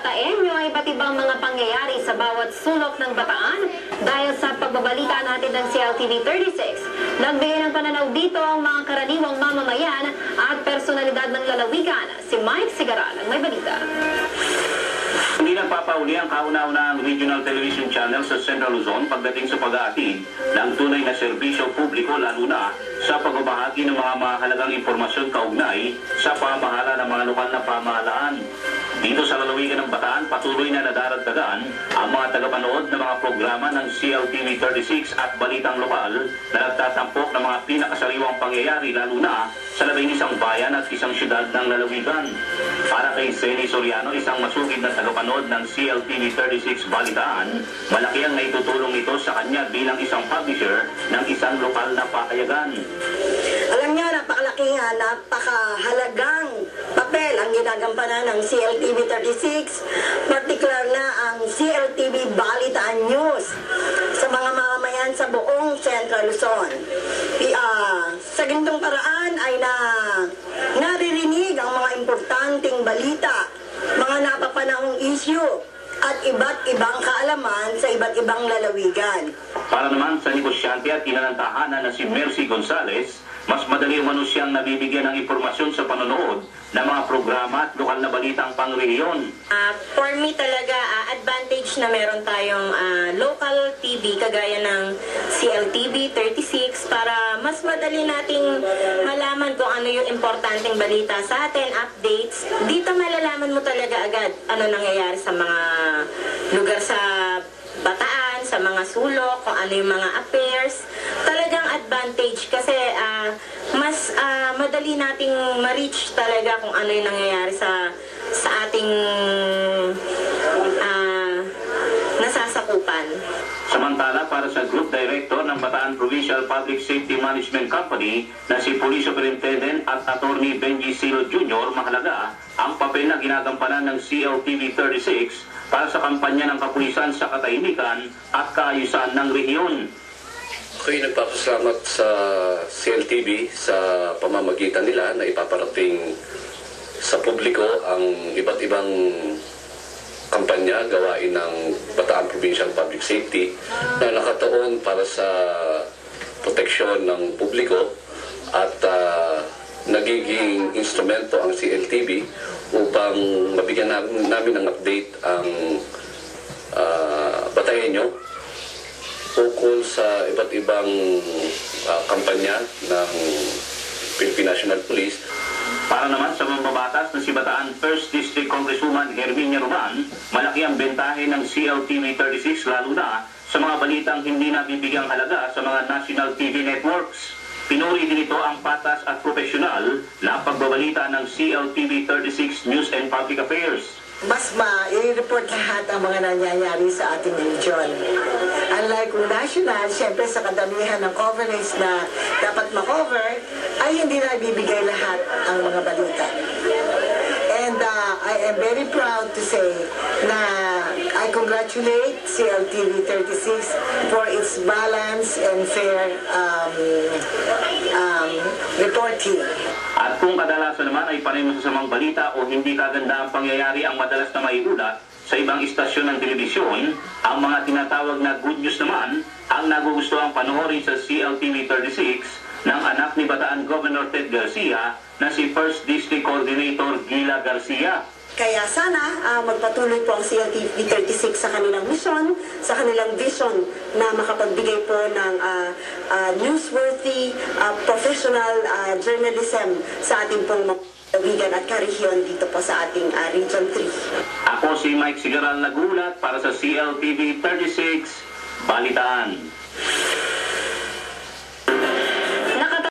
Bataenyo ay iba't ibang mga pangyayari sa bawat sulok ng Bataan dahil sa pagbabalita natin ng CLTV 36. Nagbigay ng pananaw dito ang mga karaniwang mamamayan at personalidad ng lalawigan. Si Mike Sigaral ang may balita. Hindi nagpapauli ang kauna-unahang regional television channel sa Central Luzon pagdating sa pag-aatid ng tunay na serbisyo publiko, lalo na sa pagbabahagi ng mga mahalagang impormasyon kaugnay sa pamahala ng mga lokal na pamahalaan. Dito sa lalawigan ng Bataan, patuloy na nadaragdagan ang mga tagapanood ng mga programa ng CLTV 36 at Balitang Lokal na nagtatampok ng mga pinakasariwang pangyayari, lalo na sa 11 bayan at isang syudad ng lalawigan. Para kay Zeni Soriano, isang masugid na tagapanood ng CLTV 36 Balitaan, malaki ang naitutulong nito sa kanya bilang isang publisher ng isang lokal na pahayagan. Alam niyo, napakalaking, napakahalagang papel ang ginagampanan ng CLTV 36, partikular na ang CLTV Balitaan News sa mga mamamayan sa buong Central Luzon. Sa ganitong paraan ay naririnig ang mga importanteng balita, mga napapanahong issue, at iba't ibang kaalaman sa iba't ibang lalawigan. Para naman sa negosyante at inanantahanan na si Mercy Gonzales, mas madali umano siyang nabibigyan ng impormasyon sa panonood ng mga programa at lokal na balitang pangrehiyon. For me talaga, advantage na meron tayong local TV kagaya ng CLTV 36 para mas madali nating malaman kung ano yung importanteng balita sa atin, updates. Dito malalaman mo talaga agad ano nangyayari sa mga lugar sa Bataan, sa mga sulok, kung ano yung mga affairs. Talagang advantage kasi mas madali nating ma-reach talaga kung ano yung nangyayari sa ating nasasakupan. Samantala, para sa Group Director ng Bataan Provincial Public Safety Management Company na si Police Superintendent at Attorney Benji Silo Jr., mahalaga ang papel na ginagampanan ng CLTV 36 para sa kampanya ng kapulisan sa katahimikan at kaayusan ng rehiyon. Ako'y nagpapasalamat sa CLTV sa pamamagitan nila na ipaparating sa publiko ang iba't ibang kampanya gawain ng Bataan Provincial Public Safety na nakatuon para sa proteksyon ng publiko at nagiging instrumento ang CLTV upang mabigyan namin ng update ang Bataenyo ukol sa iba't ibang kampanya ng Philippine National Police. Para naman sa mambabatas na si Bataan 1st District Congresswoman Herminia Roman, malaki ang bentahe ng CLTV 36 lalo na sa mga balitang hindi nabibigyang halaga sa mga national TV networks. Pinuri din ito ang patas at profesional na pagbabalita ng CLTV 36 News and Public Affairs. Mas i-report lahat ang mga nangyayari sa ating region. Unlike kung national, siyempre sa kadamihan ng coverage na dapat makover, ay hindi na ibibigay lahat ang mga balita. And I am very proud to say na I congratulate CLTV 36 for its balanced and fair reporting. At kung kadalasan naman ay panay masasamang balita o hindi kaganda ang pangyayari ang madalas na maiulat sa ibang istasyon ng telebisyon, ang mga tinatawag na good news naman ang nagugustuhang panoorin sa CLTV 36 ng anak ni Bataan Governor Ted Garcia na si 1st District Coordinator Gila Garcia. Kaya sana magpatuloy po ang CLTV 36 sa kanilang mission, sa kanilang vision na makapagbigay po ng newsworthy, professional journalism sa ating pong lalawigan at karehiyon dito po sa ating Region 3. Ako si Mike Sigaral, nagulat para sa CLTV 36 Balitaan.